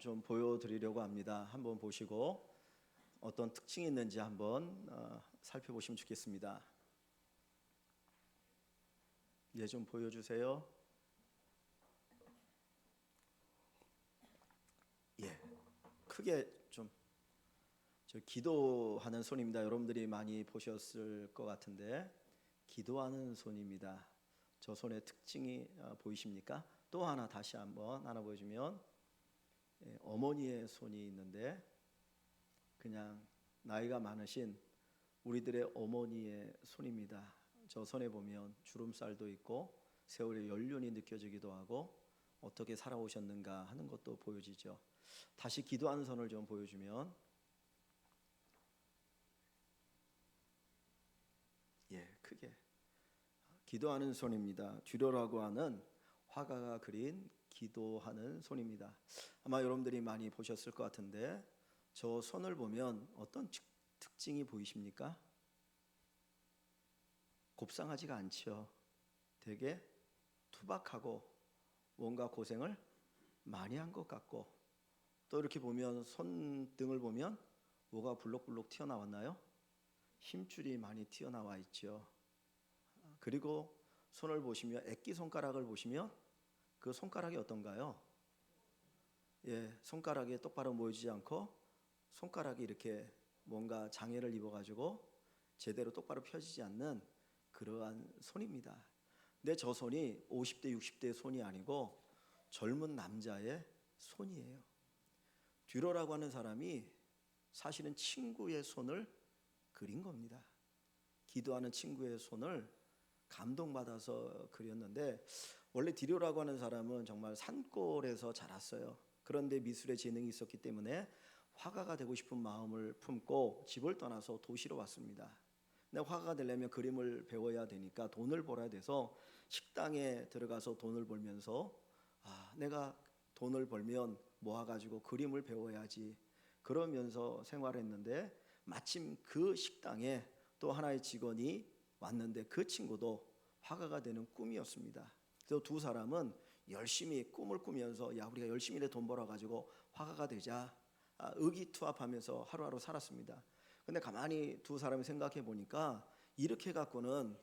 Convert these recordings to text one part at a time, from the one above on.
좀 보여드리려고 합니다. 한번 보시고 어떤 특징이 있는지 한번 살펴보시면 좋겠습니다. 예, 좀 보여주세요. 예, 크게 좀 저 기도하는 손입니다. 여러분들이 많이 보셨을 것 같은데 기도하는 손입니다. 저 손의 특징이 보이십니까? 또 하나 다시 한번 하나 보여주면 어머니의 손이 있는데 그냥 나이가 많으신 우리들의 어머니의 손입니다. 저 손에 보면 주름살도 있고 세월의 연륜이 느껴지기도 하고 어떻게 살아오셨는가 하는 것도 보여지죠. 다시 기도하는 손을 좀 보여주면 크게 기도하는 손입니다. 듀로라고 하는 화가가 그린 기도하는 손입니다. 아마 여러분들이 많이 보셨을 것 같은데 저 손을 보면 어떤 특징이 보이십니까? 곱상하지가 않죠. 되게 투박하고 뭔가 고생을 많이 한 것 같고 또 이렇게 보면 손등을 보면 뭐가 불룩불룩 튀어나왔나요? 힘줄이 많이 튀어나와 있죠. 그리고 손을 보시면 액기손가락을 보시면 그 손가락이 어떤가요? 손가락이 똑바로 모이지 않고 손가락이 이렇게 뭔가 장애를 입어가지고 제대로 똑바로 펴지지 않는 그러한 손입니다. 근데 저 손이 50대 60대의 손이 아니고 젊은 남자의 손이에요. 듀로라고 하는 사람이 사실은 친구의 손을 그린 겁니다. 기도하는 친구의 손을 감동받아서 그렸는데 원래 듀로라고 하는 사람은 정말 산골에서 자랐어요. 그런데 미술에 재능이 있었기 때문에 화가가 되고 싶은 마음을 품고 집을 떠나서 도시로 왔습니다. 근데 화가가 되려면 그림을 배워야 되니까 돈을 벌어야 돼서 식당에 들어가서 돈을 벌면서 내가 돈을 벌면 모아가지고 그림을 배워야지 그러면서 생활했는데 마침 그 식당에 또 하나의 직원이 왔는데 그 친구도 화가가 되는 꿈이었습니다. 그래서 두 사람은 열심히 꿈을 꾸면서 야 우리가 열심히 돈 벌어가지고 화가가 되자 의기투합하면서 하루하루 살았습니다. 근데 가만히 두 사람이 생각해 보니까 이렇게 갖고는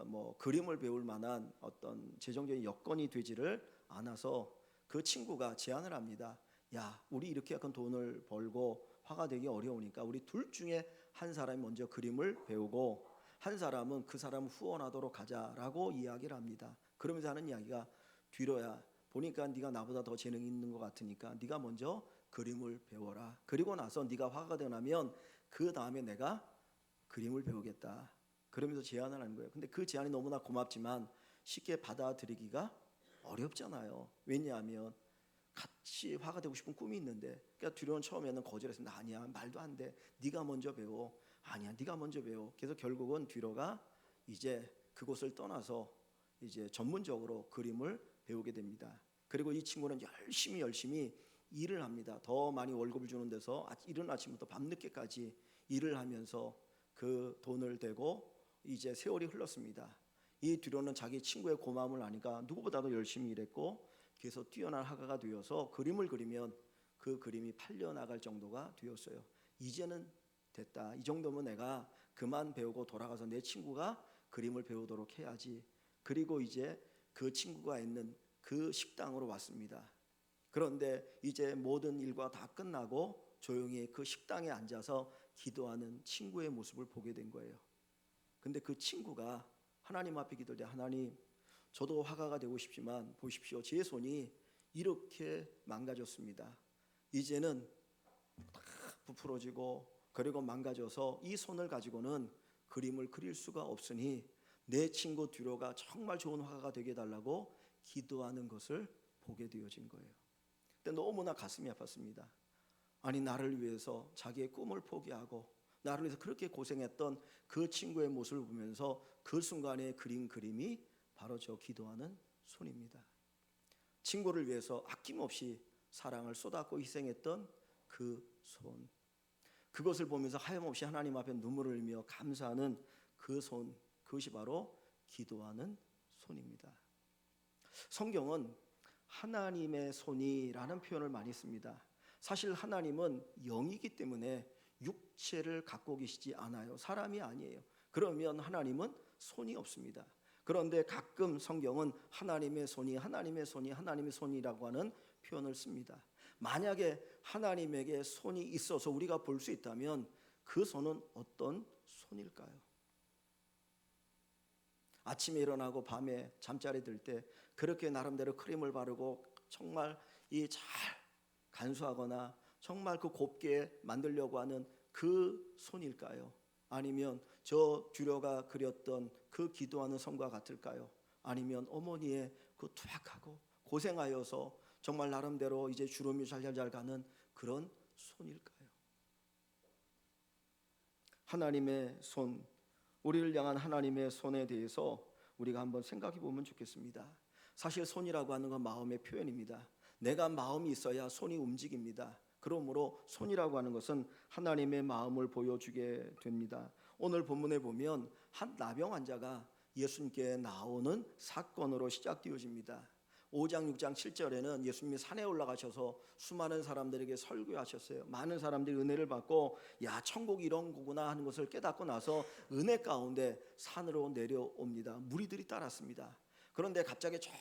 뭐 그림을 배울 만한 어떤 재정적인 여건이 되지를 않아서 그 친구가 제안을 합니다. 야 우리 이렇게 약간 돈을 벌고 화가 되기 어려우니까 우리 둘 중에 한 사람이 먼저 그림을 배우고 한 사람은 그 사람을 후원하도록 하자라고 이야기를 합니다. 그러면서 하는 이야기가 듀로야 보니까 네가 나보다 더 재능이 있는 것 같으니까 네가 먼저 그림을 배워라. 그리고 나서 네가 화가가 되고 나면 그 다음에 내가 그림을 배우겠다. 그러면서 제안을 하는 거예요. 근데 그 제안이 너무나 고맙지만 쉽게 받아들이기가 어렵잖아요. 왜냐하면 같이 화가 되고 싶은 꿈이 있는데 그러니까 듀로는 처음에는 거절했습니다. 아니야 말도 안 돼. 네가 먼저 배워. 아니야 네가 먼저 배워. 그래서 결국은 듀로가 이제 그곳을 떠나서 이제 전문적으로 그림을 배우게 됩니다. 그리고 이 친구는 열심히 일을 합니다. 더 많이 월급을 주는 데서 이른 아침부터 밤늦게까지 일을 하면서 그 돈을 대고 이제 세월이 흘렀습니다. 이 듀로는 자기 친구의 고마움을 아니까 누구보다도 열심히 일했고 그래서 뛰어난 화가가 되어서 그림을 그리면 그 그림이 팔려나갈 정도가 되었어요. 이제는 됐다. 이 정도면 내가 그만 배우고 돌아가서 내 친구가 그림을 배우도록 해야지. 그리고 이제 그 친구가 있는 그 식당으로 왔습니다. 그런데 이제 모든 일과 다 끝나고 조용히 그 식당에 앉아서 기도하는 친구의 모습을 보게 된 거예요. 근데 그 친구가 하나님 앞에 기도할 때 하나님 저도 화가가 되고 싶지만 보십시오. 제 손이 이렇게 망가졌습니다. 이제는 다 부풀어지고 그리고 망가져서 이 손을 가지고는 그림을 그릴 수가 없으니 내 친구 듀로가 정말 좋은 화가가 되게 해달라고 기도하는 것을 보게 되어진 거예요. 근데 너무나 가슴이 아팠습니다. 아니 나를 위해서 자기의 꿈을 포기하고 나를 위해서 그렇게 고생했던 그 친구의 모습을 보면서 그 순간에 그린 그림이 바로 저 기도하는 손입니다. 친구를 위해서 아낌없이 사랑을 쏟았고 희생했던 그 손, 그것을 보면서 하염없이 하나님 앞에 눈물을 흘리며 감사하는 그 손, 그것이 바로 기도하는 손입니다. 성경은 하나님의 손이라는 표현을 많이 씁니다. 사실 하나님은 영이기 때문에 육체를 갖고 계시지 않아요. 사람이 아니에요. 그러면 하나님은 손이 없습니다. 그런데 가끔 성경은 하나님의 손이, 하나님의 손이, 하나님의 손이라고 하는 표현을 씁니다. 만약에 하나님에게 손이 있어서 우리가 볼 수 있다면 그 손은 어떤 손일까요? 아침에 일어나고 밤에 잠자리 들 때 그렇게 나름대로 크림을 바르고 정말 이 잘 간수하거나 정말 그 곱게 만들려고 하는 그 손일까요? 아니면 저 규려가 그렸던 그 기도하는 손과 같을까요? 아니면 어머니의 그 투박하고 고생하여서 정말 나름대로 이제 주름이 잘잘 가는 그런 손일까요? 하나님의 손, 우리를 향한 하나님의 손에 대해서 우리가 한번 생각해 보면 좋겠습니다. 사실 손이라고 하는 건 마음의 표현입니다. 내가 마음이 있어야 손이 움직입니다. 그러므로 손이라고 하는 것은 하나님의 마음을 보여주게 됩니다. 오늘 본문에 보면 한 나병 환자가 예수님께 나오는 사건으로 시작되어집니다. 5장 6장 7절에는 예수님이 산에 올라가셔서 수많은 사람들에게 설교하셨어요. 많은 사람들이 은혜를 받고 야 천국이 이런 거구나 하는 것을 깨닫고 나서 은혜 가운데 산으로 내려옵니다. 무리들이 따랐습니다. 그런데 갑자기 저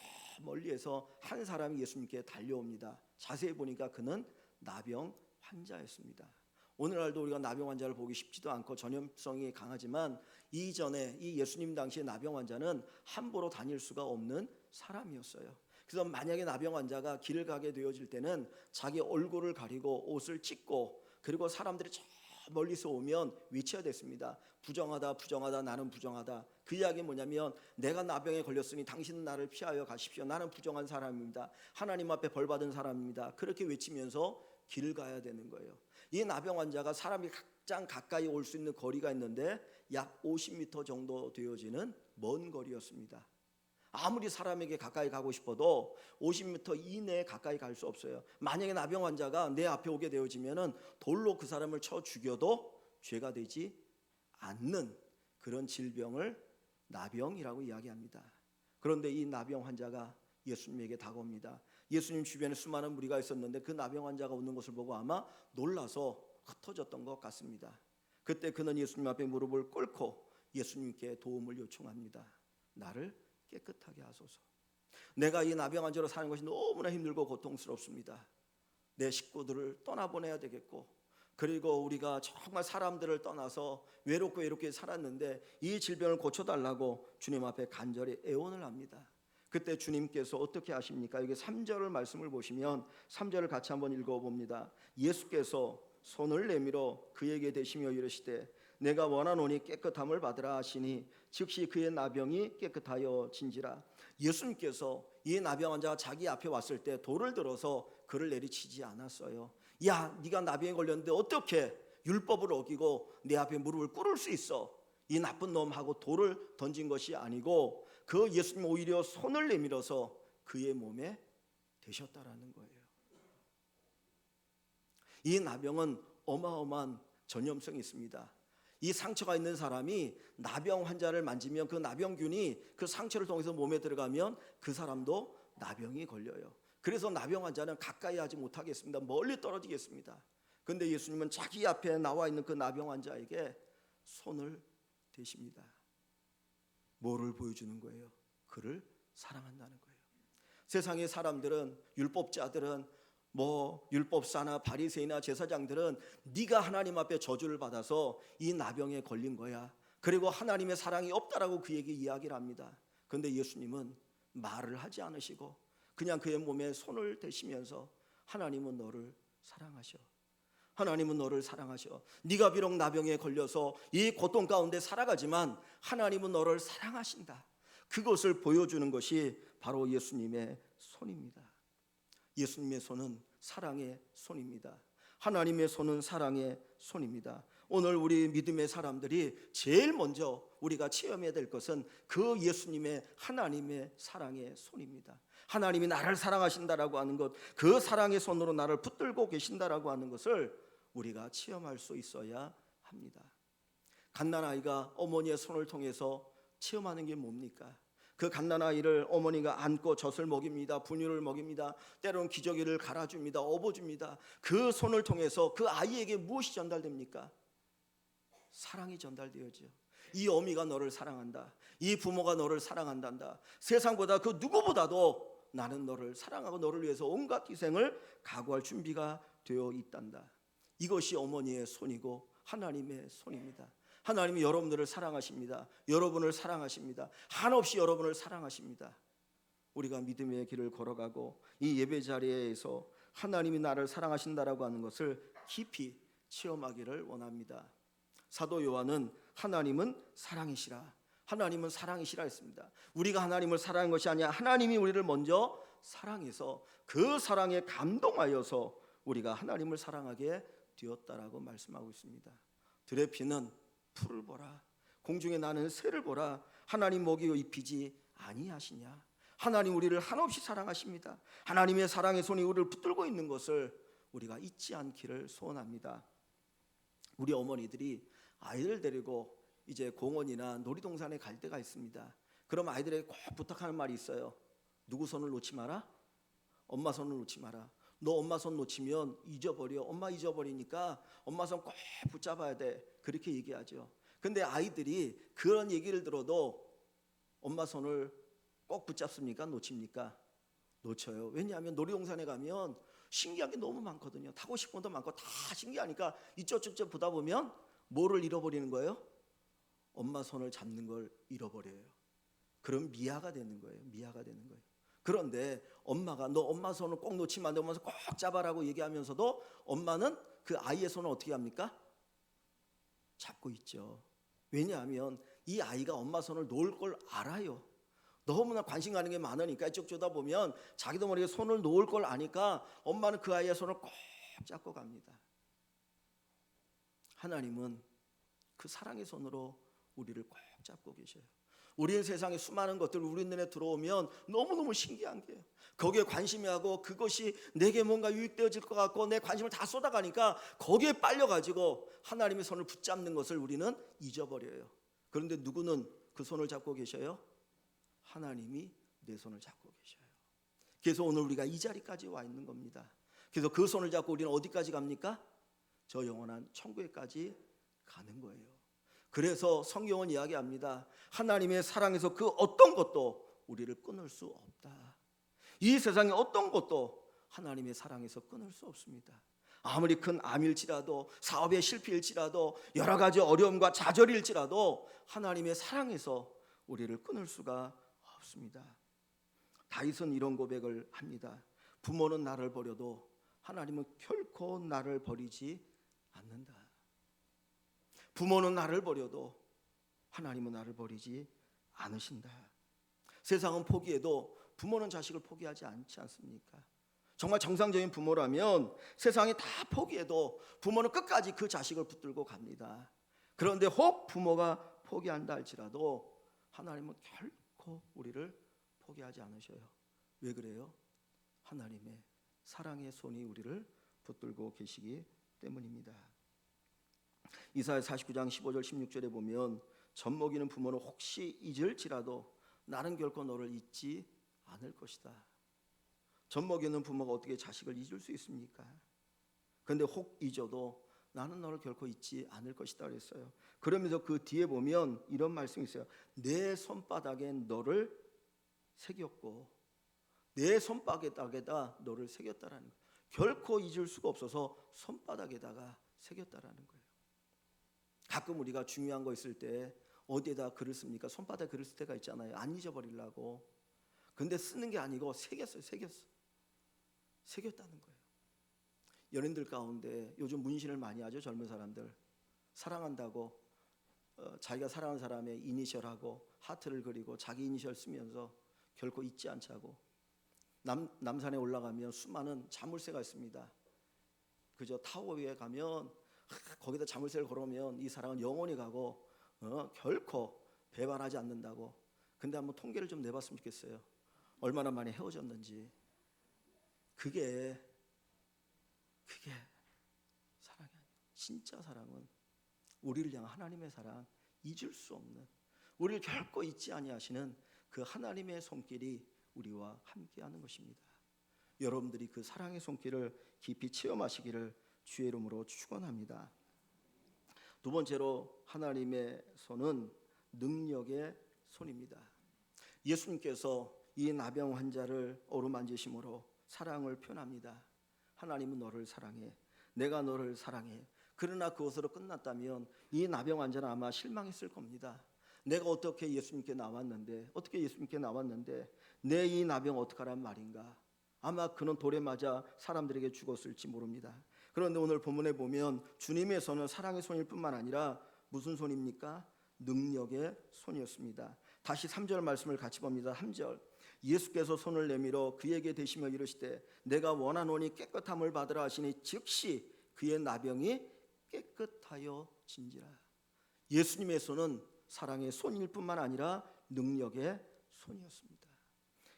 멀리에서 한 사람이 예수님께 달려옵니다. 자세히 보니까 그는 나병 환자였습니다. 오늘날도 우리가 나병 환자를 보기 쉽지도 않고 전염성이 강하지만 이전에 이 예수님 당시의 나병 환자는 함부로 다닐 수가 없는 사람이었어요. 그래서 만약에 나병 환자가 길을 가게 되어질 때는 자기 얼굴을 가리고 옷을 찢고 그리고 사람들이 저 멀리서 오면 외쳐야 됐습니다. 부정하다 부정하다 나는 부정하다. 그 이야기는 뭐냐면 내가 나병에 걸렸으니 당신은 나를 피하여 가십시오. 나는 부정한 사람입니다. 하나님 앞에 벌받은 사람입니다. 그렇게 외치면서 길을 가야 되는 거예요. 이 나병 환자가 사람이 가장 가까이 올 수 있는 거리가 있는데 약 50m 정도 되어지는 먼 거리였습니다. 아무리 사람에게 가까이 가고 싶어도 50m 이내에 가까이 갈 수 없어요. 만약에 나병 환자가 내 앞에 오게 되어지면은 돌로 그 사람을 쳐 죽여도 죄가 되지 않는 그런 질병을 나병이라고 이야기합니다. 그런데 이 나병 환자가 예수님에게 다가옵니다. 예수님 주변에 수많은 무리가 있었는데 그 나병 환자가 오는 것을 보고 아마 놀라서 흩어졌던 것 같습니다. 그때 그는 예수님 앞에 무릎을 꿇고 예수님께 도움을 요청합니다. 나를 깨끗하게 하소서. 내가 이 나병 환자로 사는 것이 너무나 힘들고 고통스럽습니다. 내 식구들을 떠나보내야 되겠고 그리고 우리가 정말 사람들을 떠나서 외롭게 살았는데 이 질병을 고쳐달라고 주님 앞에 간절히 애원을 합니다. 그때 주님께서 어떻게 하십니까? 여기 3절을 말씀을 보시면 3절을 같이 한번 읽어봅니다. 예수께서 손을 내밀어 그에게 대시며 이르시되 내가 원하노니 깨끗함을 받으라 하시니 즉시 그의 나병이 깨끗하여 진지라. 예수님께서 이 나병 환자가 자기 앞에 왔을 때 돌을 들어서 그를 내리치지 않았어요. 야 네가 나병에 걸렸는데 어떻게 율법을 어기고 내 앞에 무릎을 꿇을 수 있어? 이 나쁜 놈하고 돌을 던진 것이 아니고 그 예수님 오히려 손을 내밀어서 그의 몸에 대셨다라는 거예요. 이 나병은 어마어마한 전염성이 있습니다. 이 상처가 있는 사람이 나병 환자를 만지면 그 나병균이 그 상처를 통해서 몸에 들어가면 그 사람도 나병이 걸려요. 그래서 나병 환자는 가까이 하지 못하겠습니다. 멀리 떨어지겠습니다. 그런데 예수님은 자기 앞에 나와 있는 그 나병 환자에게 손을 대십니다. 뭐를 보여주는 거예요? 그를 사랑한다는 거예요. 세상의 사람들은 율법자들은 율법사나 바리새인이나 제사장들은 네가 하나님 앞에 저주를 받아서 이 나병에 걸린 거야. 그리고 하나님의 사랑이 없다라고 그에게 이야기를 합니다. 그런데 예수님은 말을 하지 않으시고 그냥 그의 몸에 손을 대시면서 하나님은 너를 사랑하셔. 하나님은 너를 사랑하셔. 네가 비록 나병에 걸려서 이 고통 가운데 살아가지만 하나님은 너를 사랑하신다. 그것을 보여주는 것이 바로 예수님의 손입니다. 예수님의 손은 사랑의 손입니다. 하나님의 손은 사랑의 손입니다. 오늘 우리 믿음의 사람들이 제일 먼저 우리가 체험해야 될 것은 그 예수님의 하나님의 사랑의 손입니다. 하나님이 나를 사랑하신다라고 하는 것, 그 사랑의 손으로 나를 붙들고 계신다라고 하는 것을 우리가 체험할 수 있어야 합니다. 갓난아이가 어머니의 손을 통해서 체험하는 게 뭡니까? 그 갓난아이를 어머니가 안고 젖을 먹입니다. 분유를 먹입니다. 때로는 기저귀를 갈아줍니다. 업어줍니다. 그 손을 통해서 그 아이에게 무엇이 전달됩니까? 사랑이 전달되어져. 이 어미가 너를 사랑한다. 이 부모가 너를 사랑한단다. 세상보다 그 누구보다도 나는 너를 사랑하고 너를 위해서 온갖 희생을 각오할 준비가 되어 있단다. 이것이 어머니의 손이고 하나님의 손입니다. 하나님이 여러분들을 사랑하십니다. 여러분을 사랑하십니다. 한없이 여러분을 사랑하십니다. 우리가 믿음의 길을 걸어가고 이 예배 자리에서 하나님이 나를 사랑하신다라고 하는 것을 깊이 체험하기를 원합니다. 사도 요한은 하나님은 사랑이시라, 하나님은 사랑이시라 했습니다. 우리가 하나님을 사랑한 것이 아니라 하나님이 우리를 먼저 사랑해서 그 사랑에 감동하여서 우리가 하나님을 사랑하게 되었다라고 말씀하고 있습니다. 들의 피는 풀을 보라, 공중에 나는 새를 보라. 하나님 먹이 입히지 아니하시냐. 하나님 우리를 한없이 사랑하십니다. 하나님의 사랑의 손이 우리를 붙들고 있는 것을 우리가 잊지 않기를 소원합니다. 우리 어머니들이 아이들 데리고 이제 공원이나 놀이동산에 갈 때가 있습니다. 그럼 아이들에게 꼭 부탁하는 말이 있어요. 누구 손을 놓지 마라? 엄마 손을 놓지 마라. 너 엄마 손 놓치면 잊어버려. 엄마 잊어버리니까 엄마 손 꼭 붙잡아야 돼. 그렇게 얘기하죠. 근데 아이들이 그런 얘기를 들어도 엄마 손을 꼭 붙잡습니까? 놓칩니까? 놓쳐요. 왜냐하면 놀이동산에 가면 신기한 게 너무 많거든요. 타고 싶은 것도 많고 다 신기하니까 이쪽 저쪽 보다 보면 뭐를 잃어버리는 거예요? 엄마 손을 잡는 걸 잃어버려요. 그럼 미아가 되는 거예요. 미아가 되는 거예요. 그런데 엄마가 너 엄마 손을 꼭 놓치면 안 돼. 엄마 손 꼭 잡아라고 얘기하면서도 엄마는 그 아이의 손을 어떻게 합니까? 잡고 있죠. 왜냐하면 이 아이가 엄마 손을 놓을 걸 알아요. 너무나 관심 가는 게 많으니까 이쪽 저다 보면 자기도 모르게 손을 놓을 걸 아니까 엄마는 그 아이의 손을 꼭 잡고 갑니다. 하나님은 그 사랑의 손으로 우리를 꼭 잡고 계셔요. 우리의 세상에 수많은 것들 우리 눈에 들어오면 너무너무 신기한 게요. 거기에 관심이 하고 그것이 내게 뭔가 유익되어질 것 같고 내 관심을 다 쏟아가니까 거기에 빨려가지고 하나님의 손을 붙잡는 것을 우리는 잊어버려요. 그런데 누구는 그 손을 잡고 계셔요? 하나님이 내 손을 잡고 계셔요. 그래서 오늘 우리가 이 자리까지 와 있는 겁니다. 그래서 그 손을 잡고 우리는 어디까지 갑니까? 저 영원한 천국에까지 가는 거예요. 그래서 성경은 이야기합니다. 하나님의 사랑에서 그 어떤 것도 우리를 끊을 수 없다. 이 세상의 어떤 것도 하나님의 사랑에서 끊을 수 없습니다. 아무리 큰 암일지라도 사업의 실패일지라도 여러 가지 어려움과 좌절일지라도 하나님의 사랑에서 우리를 끊을 수가 없습니다. 다윗은 이런 고백을 합니다. 부모는 나를 버려도 하나님은 결코 나를 버리지 않는다. 부모는 나를 버려도 하나님은 나를 버리지 않으신다. 세상은 포기해도 부모는 자식을 포기하지 않지 않습니까? 정말 정상적인 부모라면 세상이 다 포기해도 부모는 끝까지 그 자식을 붙들고 갑니다. 그런데 혹 부모가 포기한다 할지라도 하나님은 결코 우리를 포기하지 않으셔요. 왜 그래요? 하나님의 사랑의 손이 우리를 붙들고 계시기 때문입니다. 이사야 49장 15절 16절에 보면 젖먹이는 부모는 혹시 잊을지라도 나는 결코 너를 잊지 않을 것이다. 젖먹이는 부모가 어떻게 자식을 잊을 수 있습니까? 그런데 혹 잊어도 나는 너를 결코 잊지 않을 것이다 그랬어요. 그러면서 그 뒤에 보면 이런 말씀이 있어요. 내 손바닥에 너를 새겼고 내 손바닥에다 너를 새겼다라는 거예요. 결코 잊을 수가 없어서 손바닥에다가 새겼다라는 거예요. 가끔 우리가 중요한 거 있을 때 어디에다 글을 씁니까? 손바닥에 글을 쓸 때가 있잖아요. 안 잊어버리려고. 근데 쓰는 게 아니고 새겼어요. 새겼다는 거예요. 연인들 가운데 요즘 문신을 많이 하죠. 젊은 사람들. 사랑한다고 자기가 사랑하는 사람의 이니셜하고 하트를 그리고 자기 이니셜 쓰면서 결코 잊지 않자고. 남산에 올라가면 수많은 자물쇠가 있습니다. 그저 타워 위에 가면 거기다 자물쇠를 걸으면 이 사랑은 영원히 가고 결코 배반하지 않는다고. 근데 한번 통계를 좀 내봤으면 좋겠어요. 얼마나 많이 헤어졌는지. 그게 사랑이 아니에요. 진짜 사랑은 우리를 향한 하나님의 사랑, 잊을 수 없는, 우리를 결코 잊지 아니하시는 그 하나님의 손길이 우리와 함께하는 것입니다. 여러분들이 그 사랑의 손길을 깊이 체험하시기를 주의 이름으로 축원합니다. 두 번째로 하나님의 손은 능력의 손입니다. 예수님께서 이 나병 환자를 어루만지심으로 사랑을 표현합니다. 하나님은 너를 사랑해, 내가 너를 사랑해. 그러나 그것으로 끝났다면 이 나병 환자는 아마 실망했을 겁니다. 내가 어떻게 예수님께 나왔는데 내 이 나병 어떡하란 말인가. 아마 그는 돌에 맞아 사람들에게 죽었을지 모릅니다. 그런데 오늘 본문에 보면 주님의 손은 사랑의 손일 뿐만 아니라 무슨 손입니까? 능력의 손이었습니다. 다시 3절 말씀을 같이 봅니다. 3절, 예수께서 손을 내밀어 그에게 대시며 이르시되 내가 원하노니 깨끗함을 받으라 하시니 즉시 그의 나병이 깨끗하여 진지라. 예수님의 손은 사랑의 손일 뿐만 아니라 능력의 손이었습니다.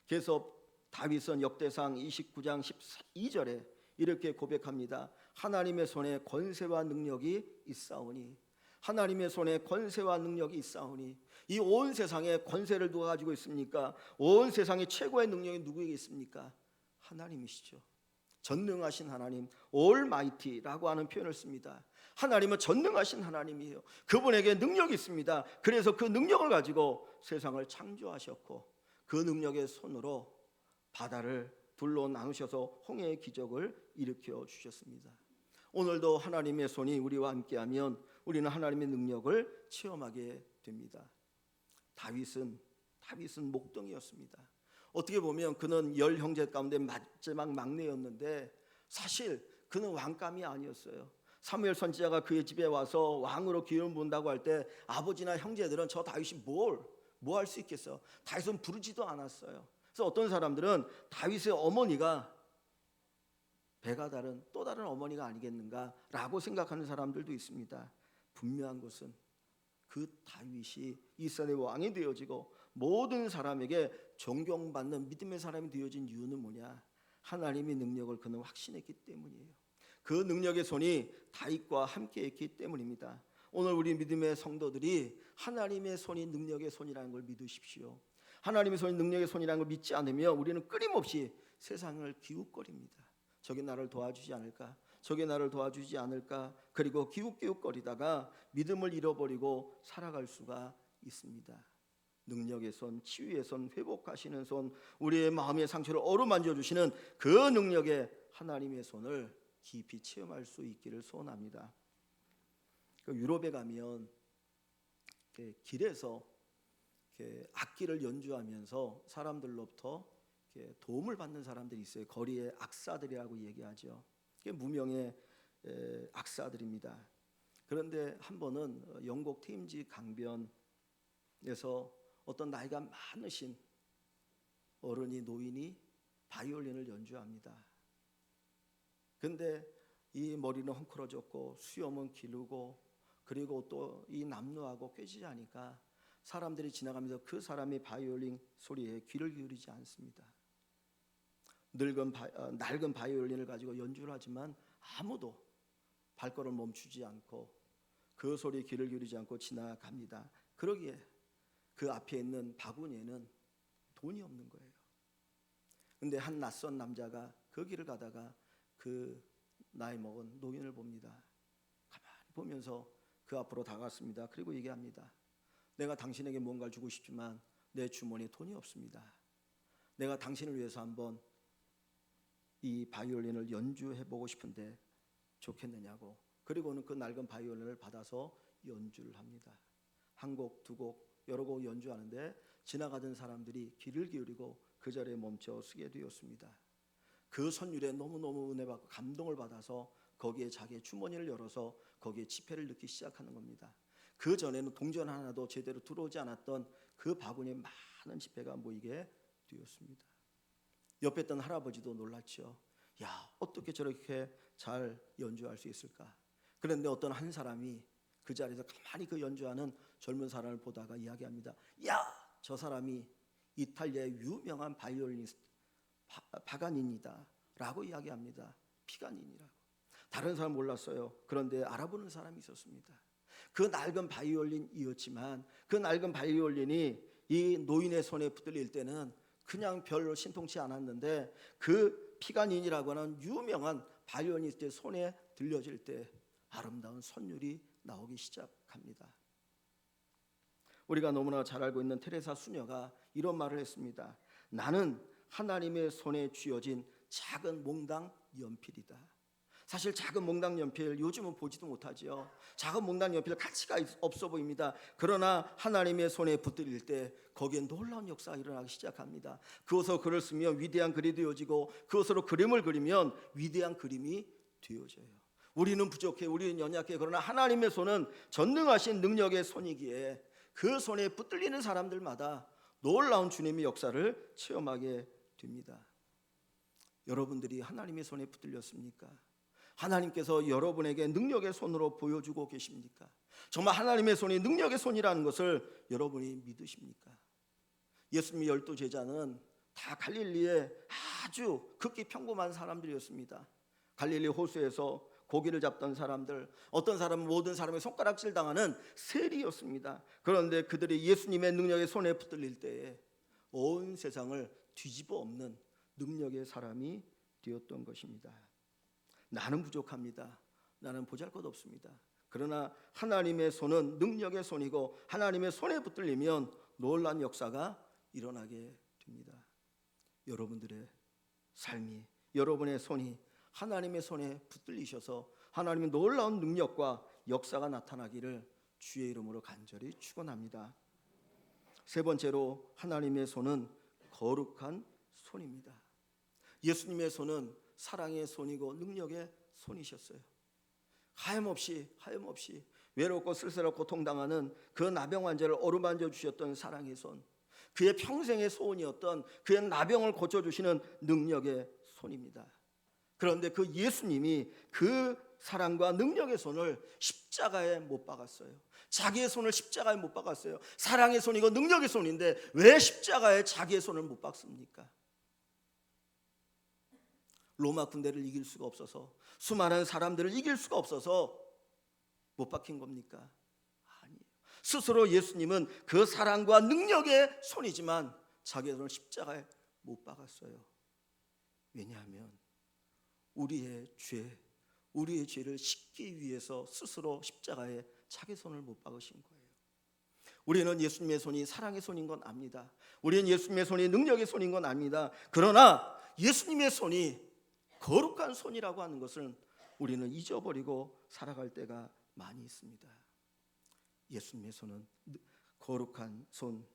그래서 다윗은 역대상 29장 12절에 이렇게 고백합니다. 하나님의 손에 권세와 능력이 있사오니, 하나님의 손에 권세와 능력이 있사오니. 이 온 세상에 권세를 누가 가지고 있습니까? 온 세상의 최고의 능력이 누구에게 있습니까? 하나님이시죠. 전능하신 하나님, 올마이티라고 하는 표현을 씁니다. 하나님은 전능하신 하나님이에요. 그분에게 능력이 있습니다. 그래서 그 능력을 가지고 세상을 창조하셨고 그 능력의 손으로 바다를 둘로 나누셔서 홍해의 기적을 일으켜 주셨습니다. 오늘도 하나님의 손이 우리와 함께하면 우리는 하나님의 능력을 체험하게 됩니다. 다윗은 목동이었습니다. 어떻게 보면 그는 10형제 가운데 마지막 막내였는데 사실 그는 왕감이 아니었어요. 사무엘 선지자가 그의 집에 와서 왕으로 기름 부은다고 할 때 아버지나 형제들은 저 다윗이 뭐 할 수 있겠어? 다윗은 부르지도 않았어요. 그래서 어떤 사람들은 다윗의 어머니가 배가 다른 또 다른 어머니가 아니겠는가라고 생각하는 사람들도 있습니다. 분명한 것은 그 다윗이 이스라엘의 왕이 되어지고 모든 사람에게 존경받는 믿음의 사람이 되어진 이유는 뭐냐? 하나님의 능력을 그는 확신했기 때문이에요. 그 능력의 손이 다윗과 함께했기 때문입니다. 오늘 우리 믿음의 성도들이 하나님의 손이 능력의 손이라는 걸 믿으십시오. 하나님의 손이 능력의 손이라는 걸 믿지 않으면 우리는 끊임없이 세상을 기웃거립니다. 저게 나를 도와주지 않을까? 저게 나를 도와주지 않을까? 그리고 기웃기웃거리다가 믿음을 잃어버리고 살아갈 수가 있습니다. 능력의 손, 치유의 손, 회복하시는 손, 우리의 마음의 상처를 어루만져 주시는 그 능력의 하나님의 손을 깊이 체험할 수 있기를 소원합니다. 유럽에 가면 길에서 악기를 연주하면서 사람들로부터 도움을 받는 사람들이 있어요. 거리의 악사들이라고 얘기하죠. 무명의 악사들입니다. 그런데 한 번은 영국 테임즈 강변에서 어떤 나이가 많으신 어른이 노인이 바이올린을 연주합니다. 그런데 이 머리는 헝클어졌고 수염은 기르고 그리고 또 이 남루하고 꾀지하니까 사람들이 지나가면서 그 사람의 바이올린 소리에 귀를 기울이지 않습니다. 낡은 바이올린을 가지고 연주를 하지만 아무도 발걸음을 멈추지 않고 그 소리에 귀를 기울이지 않고 지나갑니다. 그러기에 그 앞에 있는 바구니에는 돈이 없는 거예요. 그런데 한 낯선 남자가 그 길을 가다가 그 나이 먹은 노인을 봅니다. 가만히 보면서 그 앞으로 다가갔습니다. 그리고 얘기합니다. 내가 당신에게 뭔가를 주고 싶지만 내 주머니에 돈이 없습니다. 내가 당신을 위해서 한번 이 바이올린을 연주해보고 싶은데 좋겠느냐고. 그리고는 그 낡은 바이올린을 받아서 연주를 합니다. 한 곡, 두 곡, 여러 곡 연주하는데 지나가던 사람들이 귀를 기울이고 그 자리에 멈춰 서게 되었습니다. 그 선율에 너무너무 은혜받고 감동을 받아서 거기에 자기의 주머니를 열어서 거기에 지폐를 넣기 시작하는 겁니다. 그 전에는 동전 하나도 제대로 들어오지 않았던 그 바구니에 많은 지폐가 모이게 되었습니다. 옆에 있던 할아버지도 놀랐죠. 야, 어떻게 저렇게 잘 연주할 수 있을까? 그런데 어떤 한 사람이 그 자리에서 가만히 그 연주하는 젊은 사람을 보다가 이야기합니다. 야, 저 사람이 이탈리아의 유명한 바이올리니스트 파가니니다 라고 이야기합니다. 피가니니라고. 다른 사람 몰랐어요. 그런데 알아보는 사람이 있었습니다. 그 낡은 바이올린이었지만 그 낡은 바이올린이 이 노인의 손에 붙들릴 때는 그냥 별로 신통치 않았는데 그 피가닌이라고 하는 유명한 바이올리니스트의 손에 들려질 때 아름다운 선율이 나오기 시작합니다. 우리가 너무나 잘 알고 있는 테레사 수녀가 이런 말을 했습니다. 나는 하나님의 손에 쥐어진 작은 몽당 연필이다. 사실 작은 몽당 연필 요즘은 보지도 못하지요. 작은 몽당 연필 가치가 없어 보입니다. 그러나 하나님의 손에 붙들릴 때 거기에 놀라운 역사가 일어나기 시작합니다. 그것으로 글을 쓰면 위대한 글이 되어지고 그것으로 그림을 그리면 위대한 그림이 되어져요. 우리는 부족해, 우리는 연약해. 그러나 하나님의 손은 전능하신 능력의 손이기에 그 손에 붙들리는 사람들마다 놀라운 주님의 역사를 체험하게 됩니다. 여러분들이 하나님의 손에 붙들렸습니까? 하나님께서 여러분에게 능력의 손으로 보여주고 계십니까? 정말 하나님의 손이 능력의 손이라는 것을 여러분이 믿으십니까? 예수님의 12 제자는 다 갈릴리에 아주 극히 평범한 사람들이었습니다. 갈릴리 호수에서 고기를 잡던 사람들, 어떤 사람은 모든 사람의 손가락질 당하는 세리였습니다. 그런데 그들이 예수님의 능력의 손에 붙들릴 때에 온 세상을 뒤집어 엎는 능력의 사람이 되었던 것입니다. 나는 부족합니다. 나는 보잘것없습니다. 그러나 하나님의 손은 능력의 손이고 하나님의 손에 붙들리면 놀라운 역사가 일어나게 됩니다. 여러분들의 삶이, 여러분의 손이 하나님의 손에 붙들리셔서 하나님의 놀라운 능력과 역사가 나타나기를 주의 이름으로 간절히 축원합니다. 세 번째로 하나님의 손은 거룩한 손입니다. 예수님의 손은 사랑의 손이고 능력의 손이셨어요. 하염없이 외롭고 쓸쓸하고 고통당하는 그 나병 환자를 어루만져 주셨던 사랑의 손, 그의 평생의 소원이었던 그의 나병을 고쳐주시는 능력의 손입니다. 그런데 그 예수님이 그 사랑과 능력의 손을 십자가에 못 박았어요. 자기의 손을 십자가에 못 박았어요. 사랑의 손이고 능력의 손인데 왜 십자가에 자기의 손을 못 박습니까? 로마 군대를 이길 수가 없어서, 수많은 사람들을 이길 수가 없어서 못 박힌 겁니까? 아니에요. 스스로 예수님은 그 사랑과 능력의 손이지만 자기의 손을 십자가에 못 박았어요. 왜냐하면 우리의 죄를 씻기 위해서 스스로 십자가에 자기 손을 못 박으신 거예요. 우리는 예수님의 손이 사랑의 손인 건 압니다. 우리는 예수님의 손이 능력의 손인 건 압니다. 그러나 예수님의 손이 거룩한 손이라고 하는 것을 우리는 잊어버리고 살아갈 때가 많이 있습니다. 예수님의 손은 거룩한 손,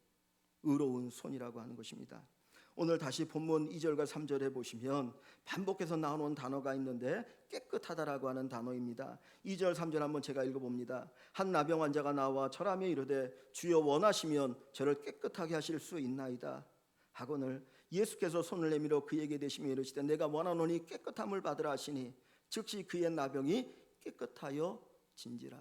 의로운 손이라고 하는 것입니다. 오늘 다시 본문 2절과 3절에 보시면 반복해서 나오는 단어가 있는데 깨끗하다라고 하는 단어입니다. 2절 3절 한번 제가 읽어봅니다. 한 나병 환자가 나와 절하며 이르되 주여 원하시면 저를 깨끗하게 하실 수 있나이다 하거늘 예수께서 손을 내밀어 그에게 대시며 이르시되 내가 원하노니 깨끗함을 받으라 하시니 즉시 그의 나병이 깨끗하여 진지라.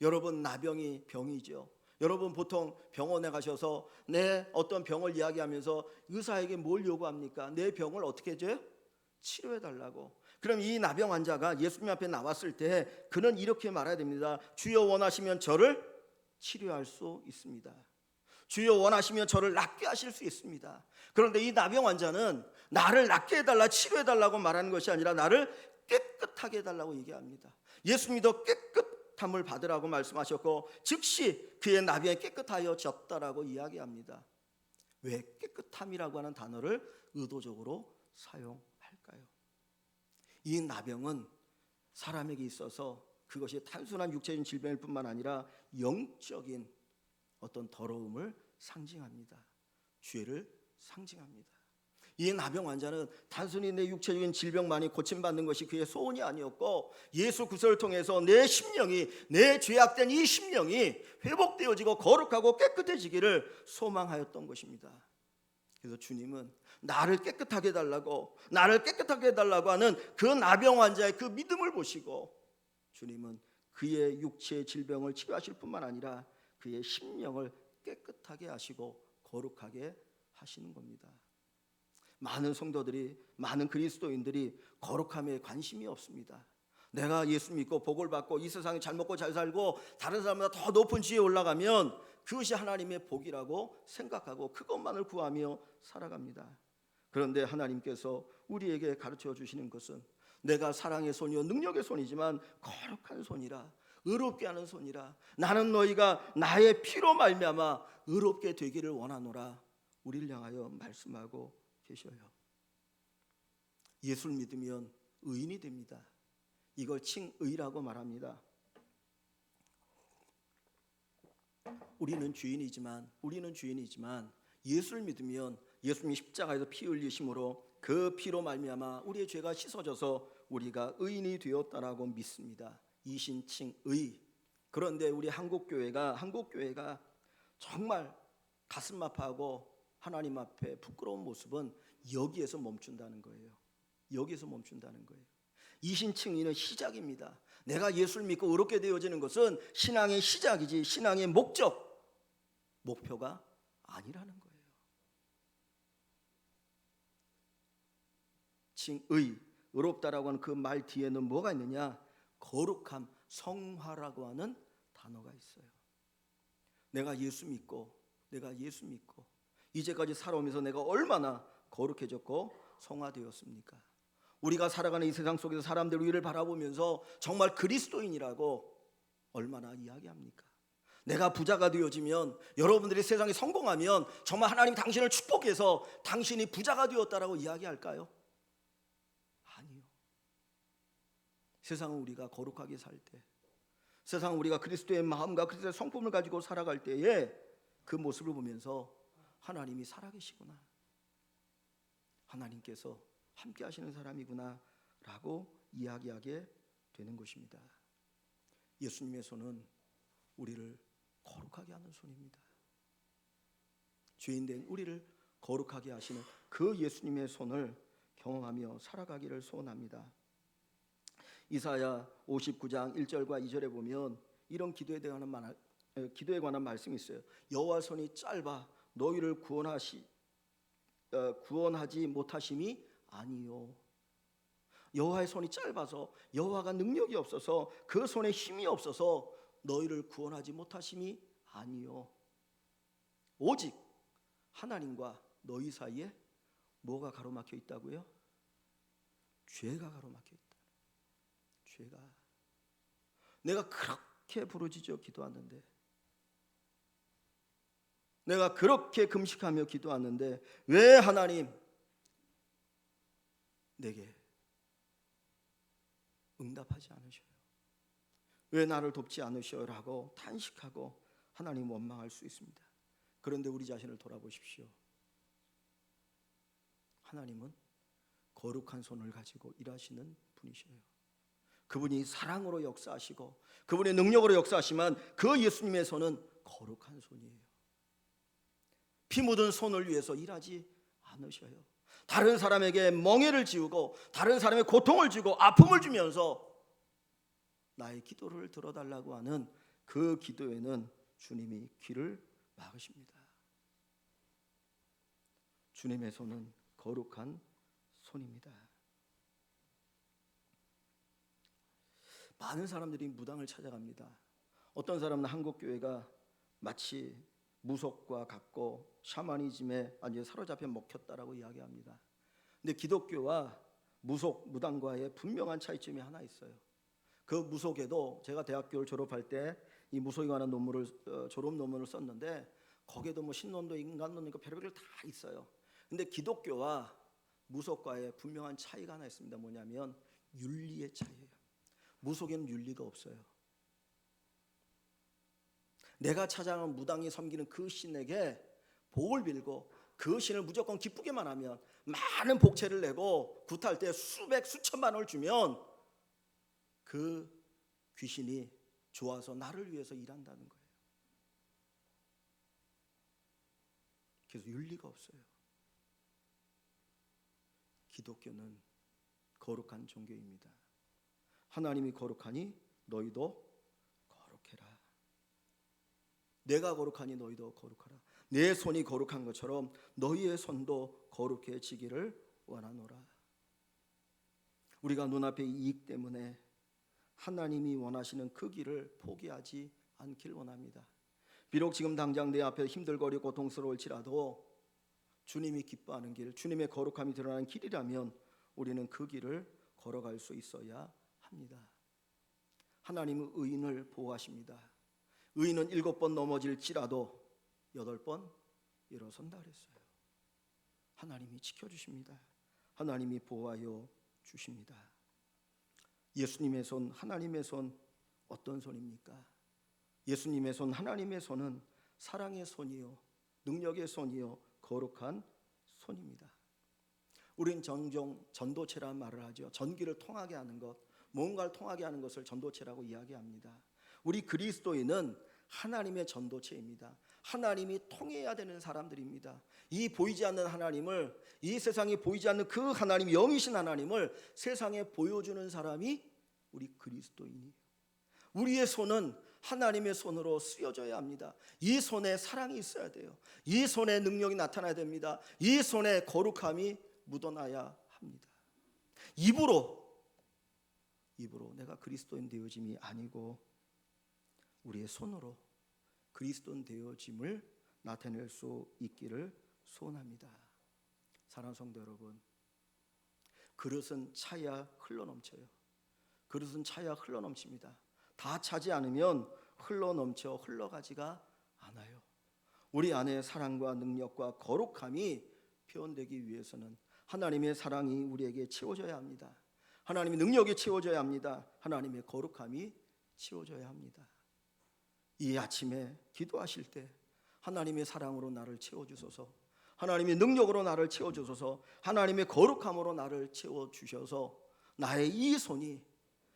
여러분, 나병이 병이죠. 여러분 보통 병원에 가셔서 내 어떤 병을 이야기하면서 의사에게 뭘 요구합니까? 내 병을 어떻게 해줘요? 치료해 달라고. 그럼 이 나병 환자가 예수님 앞에 나왔을 때 그는 이렇게 말해야 됩니다. 주여 원하시면 저를 치료할 수 있습니다. 주여 원하시면 저를 낫게 하실 수 있습니다. 그런데 이 나병 환자는 나를 낫게 해달라, 치료해 달라고 말하는 것이 아니라 나를 깨끗하게 해달라고 얘기합니다. 예수님도 깨끗함을 받으라고 말씀하셨고 즉시 그의 나병이 깨끗하여졌다라고 이야기합니다. 왜 깨끗함이라고 하는 단어를 의도적으로 사용할까요? 이 나병은 사람에게 있어서 그것이 단순한 육체적인 질병일 뿐만 아니라 영적인 어떤 더러움을 상징합니다. 죄를 상징합니다. 이 나병 환자는 단순히 내 육체적인 질병만이 고침받는 것이 그의 소원이 아니었고 예수 그리스도를 통해서 내 심령이, 내 죄악된 이 심령이 회복되어지고 거룩하고 깨끗해지기를 소망하였던 것입니다. 그래서 주님은 나를 깨끗하게 해달라고, 나를 깨끗하게 해달라고 하는 그 나병 환자의 그 믿음을 보시고 주님은 그의 육체의 질병을 치료하실 뿐만 아니라 그의 심령을 깨끗하게 하시고 거룩하게 하시는 겁니다. 많은 성도들이, 많은 그리스도인들이 거룩함에 관심이 없습니다. 내가 예수 믿고 복을 받고 이 세상에 잘 먹고 잘 살고 다른 사람보다 더 높은 지위에 올라가면 그것이 하나님의 복이라고 생각하고 그것만을 구하며 살아갑니다. 그런데 하나님께서 우리에게 가르쳐 주시는 것은 내가 사랑의 손이요 능력의 손이지만 거룩한 손이라, 의롭게 하는 손이라, 나는 너희가 나의 피로 말미암아 의롭게 되기를 원하노라, 우리를 향하여 말씀하고 계셔요. 예수를 믿으면 의인이 됩니다. 이걸 칭의라고 말합니다. 우리는 주인이지만 예수를 믿으면 예수님이 십자가에서 피 흘리심으로 그 피로 말미암아 우리의 죄가 씻어져서 우리가 의인이 되었다라고 믿습니다. 이신칭의. 그런데 우리 한국교회가 정말 가슴 아파하고 하나님 앞에 부끄러운 모습은 여기에서 멈춘다는 거예요. 이신칭의는 시작입니다. 내가 예수를 믿고 의롭게 되어지는 것은 신앙의 시작이지 신앙의 목표가 아니라는 거예요. 칭의, 의롭다라고 하는 그 말 뒤에는 뭐가 있느냐? 거룩함, 성화라고 하는 단어가 있어요. 내가 예수 믿고 이제까지 살아오면서 내가 얼마나 거룩해졌고 성화되었습니까? 우리가 살아가는 이 세상 속에서 사람들이 우리를 바라보면서 정말 그리스도인이라고 얼마나 이야기합니까? 내가 부자가 되어지면, 여러분들이 세상에 성공하면 정말 하나님이 당신을 축복해서 당신이 부자가 되었다라고 이야기할까요? 아니요. 세상은 우리가 거룩하게 살 때, 세상은 우리가 그리스도의 마음과 그리스도의 성품을 가지고 살아갈 때에 그 모습을 보면서 하나님이 살아계시구나, 하나님께서 함께 하시는 사람이구나 라고 이야기하게 되는 것입니다. 예수님의 손은 우리를 거룩하게 하는 손입니다. 죄인된 우리를 거룩하게 하시는 그 예수님의 손을 경험하며 살아가기를 소원합니다. 이사야 59장 1절과 2절에 보면 이런 기도에 관한 말씀이 있어요. 여호와 손이 짧아 너희를 구원하지 못하심이 아니요. 여호와의 손이 짧아서, 여호와가 능력이 없어서, 그 손에 힘이 없어서 너희를 구원하지 못하심이 아니요. 오직 하나님과 너희 사이에 뭐가 가로막혀 있다고요? 죄가 가로막혀 있다. 죄가. 내가 그렇게 부르짖어 기도하는데, 내가 그렇게 금식하며 기도하는데 왜 하나님 내게 응답하지 않으셔요? 왜 나를 돕지 않으셔요? 라고 탄식하고 하나님 원망할 수 있습니다. 그런데 우리 자신을 돌아보십시오. 하나님은 거룩한 손을 가지고 일하시는 분이셔요. 그분이 사랑으로 역사하시고 그분의 능력으로 역사하시면 그 예수님의 손은 거룩한 손이에요. 피 묻은 손을 위해서 일하지 않으셔요. 다른 사람에게 멍해를 지우고 다른 사람의 고통을 주고 아픔을 주면서 나의 기도를 들어달라고 하는 그 기도에는 주님이 귀를 막으십니다. 주님의 손은 거룩한 손입니다. 많은 사람들이 무당을 찾아갑니다. 어떤 사람은 한국교회가 마치 무속과 같고 샤머니즘에 완전히 사로잡혀 먹혔다라고 이야기합니다. 근데 기독교와 무속, 무당과의 분명한 차이점이 하나 있어요. 그 무속에도 제가 대학교를 졸업할 때 이 무속에 관한 졸업 논문을 썼는데 거기에도 뭐 신론도 인간론도 있고 별의별 다 있어요. 근데 기독교와 무속과의 분명한 차이가 하나 있습니다. 뭐냐면 윤리의 차이예요. 무속에는 윤리가 없어요. 내가 찾아간 무당이 섬기는 그 신에게 복을 빌고 그 신을 무조건 기쁘게만 하면, 많은 복채를 내고 굿할 때 수천만 원을 주면 그 귀신이 좋아서 나를 위해서 일한다는 거예요. 그래서 윤리가 없어요. 기독교는 거룩한 종교입니다. 하나님이 거룩하니 너희도 거룩해라. 내가 거룩하니 너희도 거룩하라. 내 손이 거룩한 것처럼 너희의 손도 거룩해지기를 원하노라. 우리가 눈앞의 이익 때문에 하나님이 원하시는 그 길을 포기하지 않길 원합니다. 비록 지금 당장 내 앞에 힘들거리고 고통스러울지라도 주님이 기뻐하는 길, 주님의 거룩함이 드러나는 길이라면 우리는 그 길을 걸어갈 수 있어야 합니다. 하나님은 의인을 보호하십니다. 의인은 7번 넘어질지라도 8번 일어선다 그랬어요. 하나님이 지켜주십니다. 하나님이 보호하여 주십니다. 예수님의 손, 하나님의 손 어떤 손입니까? 예수님의 손, 하나님의 손은 사랑의 손이요, 능력의 손이요, 거룩한 손입니다. 우린 종종 전도체라는 말을 하죠. 전기를 통하게 하는 것, 뭔가를 통하게 하는 것을 전도체라고 이야기합니다. 우리 그리스도인은 하나님의 전도체입니다. 하나님이 통해야 되는 사람들입니다. 이 보이지 않는 하나님을, 이 세상에 보이지 않는 그 하나님, 영이신 하나님을 세상에 보여주는 사람이 우리 그리스도인이에요. 우리의 손은 하나님의 손으로 쓰여져야 합니다. 이 손에 사랑이 있어야 돼요. 이 손에 능력이 나타나야 됩니다. 이 손에 거룩함이 묻어나야 합니다. 입으로 내가 그리스도인 되어짐이 아니고 우리의 손으로 그리스도인 되어짐을 나타낼 수 있기를 소원합니다. 사랑하는 성도 여러분, 그릇은 차야 흘러넘쳐요. 그릇은 차야 흘러넘칩니다. 다 차지 않으면 흘러넘쳐 흘러가지가 않아요. 우리 안에 사랑과 능력과 거룩함이 표현되기 위해서는 하나님의 사랑이 우리에게 채워져야 합니다. 하나님의 능력이 채워져야 합니다. 하나님의 거룩함이 채워져야 합니다. 이 아침에 기도하실 때 하나님의 사랑으로 나를 채워주소서, 하나님의 능력으로 나를 채워주소서, 하나님의 거룩함으로 나를 채워주셔서 나의 이 손이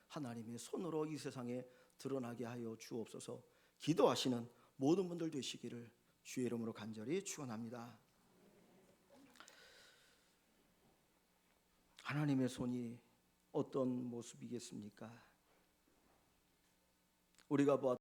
하나님의 손으로 이 세상에 드러나게 하여 주옵소서. 기도하시는 모든 분들 되시기를 주의 이름으로 간절히 축원합니다. 하나님의 손이 어떤 모습이겠습니까? 우리가 보았던